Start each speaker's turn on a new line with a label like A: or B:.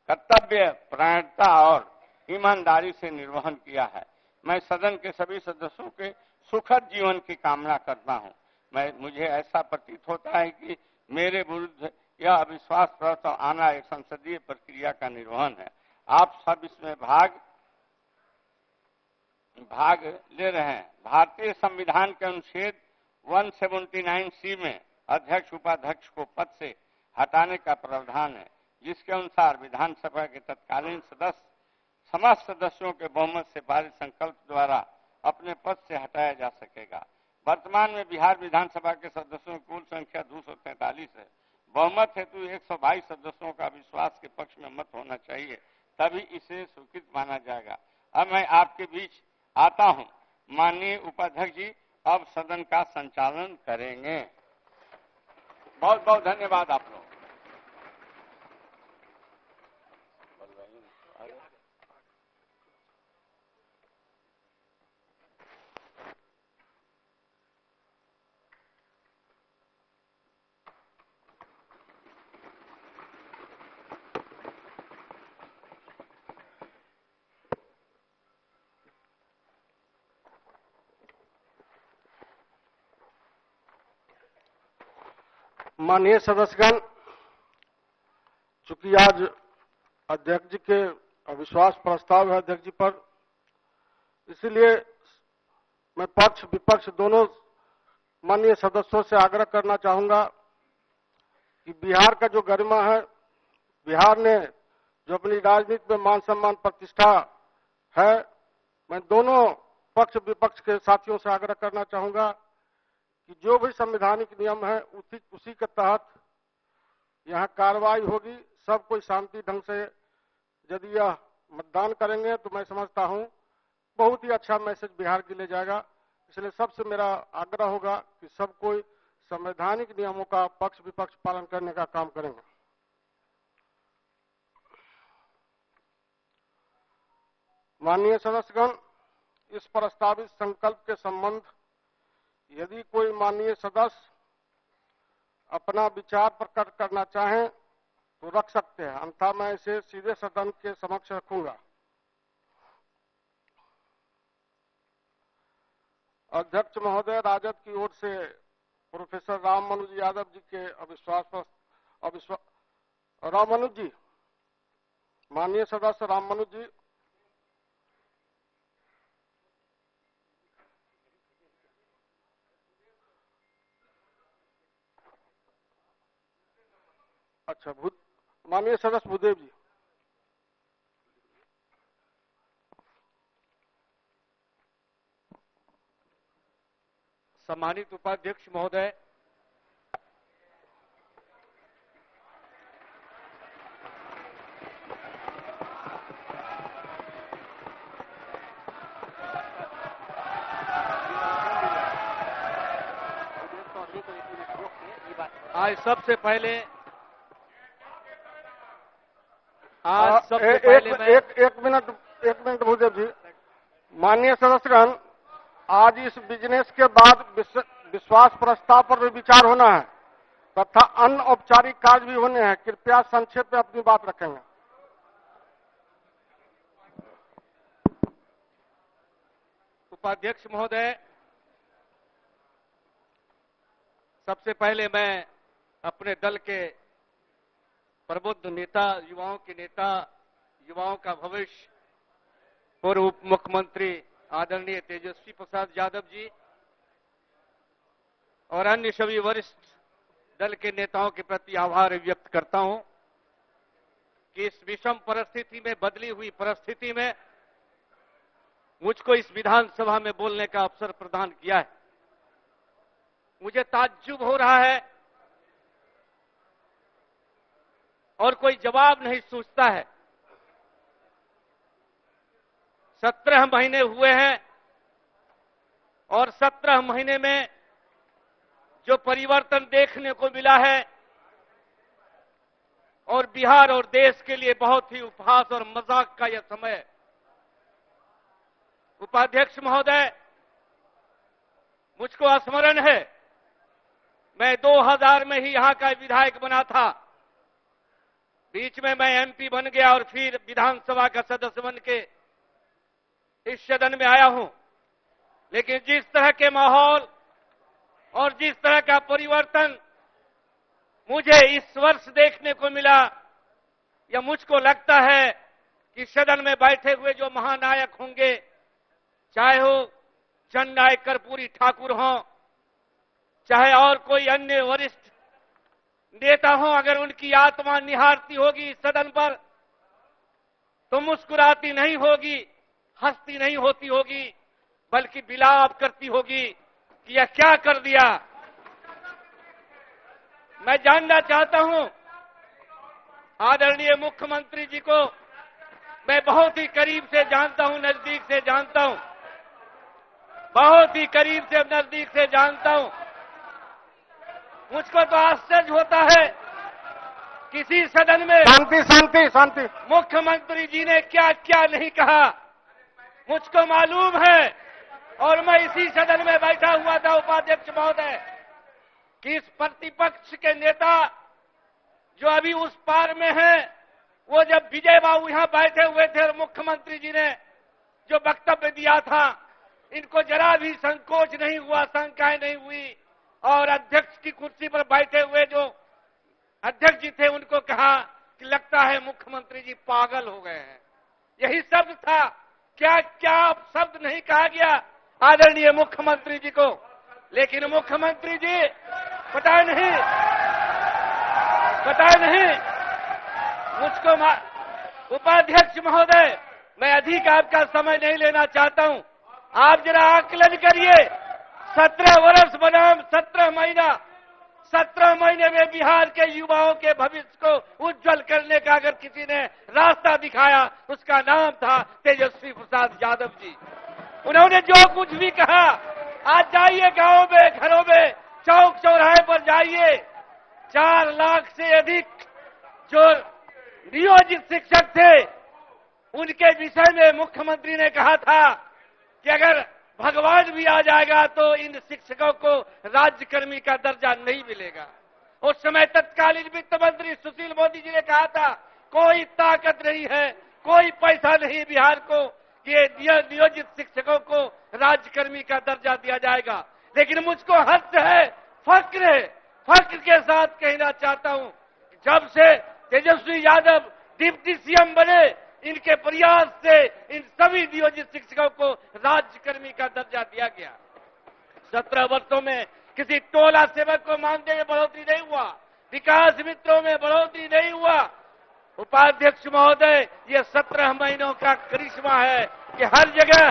A: कर्तव्य परायणता और ईमानदारी से निर्वहन किया है। मैं सदन के सभी सदस्यों के सुखद जीवन की कामना करता हूं। मुझे ऐसा प्रतीत होता है कि मेरे विरुद्ध यह अविश्वास प्रस्ताव आना एक संसदीय प्रक्रिया का निर्वहन है। आप सब इसमें भाग ले रहे हैं। भारतीय संविधान के अनुच्छेद 179C में अध्यक्ष उपाध्यक्ष को पद से हटाने का प्रावधान है, जिसके अनुसार विधानसभा के तत्कालीन सदस्य समस्त सदस्यों के बहुमत से पारित संकल्प द्वारा अपने पद से हटाया जा सकेगा। वर्तमान में बिहार विधानसभा के सदस्यों की कुल संख्या 243 है। बहुमत हेतु 122 सदस्यों का विश्वास के पक्ष में मत होना चाहिए, तभी इसे स्वीकृत माना जाएगा। अब मैं आपके बीच आता हूं। माननीय उपाध्यक्ष जी अब सदन का संचालन करेंगे। बहुत बहुत धन्यवाद आप लोग।
B: माननीय सदस्यगण, चूंकि आज अध्यक्ष जी के अविश्वास प्रस्ताव है अध्यक्ष जी पर, इसलिए मैं पक्ष विपक्ष दोनों माननीय सदस्यों से आग्रह करना चाहूंगा कि बिहार का जो गरिमा है, बिहार ने जो अपनी राजनीति में मान सम्मान प्रतिष्ठा है, मैं दोनों पक्ष विपक्ष के साथियों से आग्रह करना चाहूंगा कि जो भी संवैधानिक नियम है उसी के तहत यहाँ कार्रवाई होगी। सब कोई शांति ढंग से यदि यह मतदान करेंगे तो मैं समझता हूँ बहुत ही अच्छा मैसेज बिहार के लिए जाएगा। इसलिए सबसे मेरा आग्रह होगा कि सब कोई संवैधानिक नियमों का पक्ष विपक्ष पालन करने का काम करेंगे। माननीय सदस्यगण, इस प्रस्तावित संकल्प के संबंध यदि कोई माननीय सदस्य अपना विचार प्रकट करना चाहें तो रख सकते हैं, अन्यथा मैं इसे सीधे सदन के समक्ष रखूंगा। अध्यक्ष महोदय, राजद की ओर से प्रोफेसर राममनोज यादव जी के राममनोज जी, माननीय सदस्य राममनोज जी। अच्छा, माननीय सदस्य भूदेव जी।
C: सम्मानित उपाध्यक्ष महोदय, आज सबसे पहले
B: एक मिनट भूदेव जी। माननीय सदस्यगण, आज इस बिजनेस के बाद विश्वास प्रस्ताव पर भी विचार होना है तथा अन्य औपचारिक कार्य भी होने हैं। कृपया संक्षेप में अपनी बात रखेंगे।
C: उपाध्यक्ष महोदय, सबसे पहले मैं अपने दल के प्रबुद्ध नेता, युवाओं के नेता, युवाओं का भविष्य, पूर्व उप मुख्यमंत्री आदरणीय तेजस्वी प्रसाद यादव जी और अन्य सभी वरिष्ठ दल के नेताओं के प्रति आभार व्यक्त करता हूं कि इस विषम परिस्थिति में, बदली हुई परिस्थिति में मुझको इस विधानसभा में बोलने का अवसर प्रदान किया है। मुझे ताज्जुब हो रहा है और कोई जवाब नहीं सोचता है। 17 महीने हुए हैं और 17 महीने में जो परिवर्तन देखने को मिला है और बिहार और देश के लिए बहुत ही उपहास और मजाक का यह समय है। उपाध्यक्ष महोदय, मुझको स्मरण है, मैं 2000 में ही यहां का विधायक बना था। बीच में मैं एमपी बन गया और फिर विधानसभा का सदस्य बन के इस सदन में आया हूं, लेकिन जिस तरह के माहौल और जिस तरह का परिवर्तन मुझे इस वर्ष देखने को मिला, या मुझको लगता है कि सदन में बैठे हुए जो महानायक होंगे, चाहे हो जननायक कर्पूरी ठाकुर हों, चाहे और कोई अन्य वरिष्ठ नेता हो, अगर उनकी आत्मा निहारती होगी इस सदन पर तो मुस्कुराती नहीं होगी, हंसती नहीं होती होगी, बल्कि विलाप करती होगी कि यह क्या कर दिया। मैं जानना चाहता हूं, आदरणीय मुख्यमंत्री जी को मैं बहुत ही करीब से जानता हूं, नजदीक से जानता हूं, बहुत ही करीब से नजदीक से जानता हूं। मुझको तो आश्चर्य होता है, किसी सदन में
B: शांति शांति शांति।
C: मुख्यमंत्री जी ने क्या क्या नहीं कहा मुझको मालूम है, और मैं इसी सदन में बैठा हुआ था उपाध्यक्ष महोदय, कि इस प्रतिपक्ष के नेता जो अभी उस पार में हैं, वो जब विजय बाबू यहां बैठे हुए थे और मुख्यमंत्री जी ने जो वक्तव्य दिया था, इनको जरा भी संकोच नहीं हुआ, शंकाएं नहीं हुई, और अध्यक्ष की कुर्सी पर बैठे हुए जो अध्यक्ष जी थे उनको कहा कि लगता है मुख्यमंत्री जी पागल हो गए हैं। यही शब्द था, क्या क्या शब्द नहीं कहा गया आदरणीय मुख्यमंत्री जी को। लेकिन मुख्यमंत्री जी पता नहीं मुझको उपाध्यक्ष महोदय, मैं अधिक आपका समय नहीं लेना चाहता हूं, आप जरा आकलन करिए, 17 वर्ष बनाम 17 महीना, 17 महीने में बिहार के युवाओं के भविष्य को उज्जवल करने का अगर किसी ने रास्ता दिखाया, उसका नाम था तेजस्वी प्रसाद यादव जी। उन्होंने जो कुछ भी कहा, आज जाइए गांवों में, घरों में, चौक चौराहे पर जाइए, 4 लाख से अधिक जो नियोजित शिक्षक थे, उनके विषय में मुख्यमंत्री ने कहा था कि अगर भगवान भी आ जाएगा तो इन शिक्षकों को राज्यकर्मी का दर्जा नहीं मिलेगा। उस समय तत्कालीन वित्त मंत्री सुशील मोदी जी ने कहा था, कोई ताकत नहीं है, कोई पैसा नहीं बिहार को, ये नियोजित शिक्षकों को राज्यकर्मी का दर्जा दिया जाएगा। लेकिन मुझको हर्ष है, फक्र है, फक्र के साथ कहना चाहता हूं, जब से तेजस्वी यादव डिप्टी सीएम बने, इनके प्रयास से इन सभी नियोजित शिक्षकों को राज्यकर्मी का दर्जा दिया गया। 17 वर्षों में किसी टोला सेवक को मानदेय में बढ़ोतरी नहीं हुआ, विकास मित्रों में बढ़ोतरी नहीं हुआ। उपाध्यक्ष महोदय, ये 17 महीनों का करिश्मा है कि हर जगह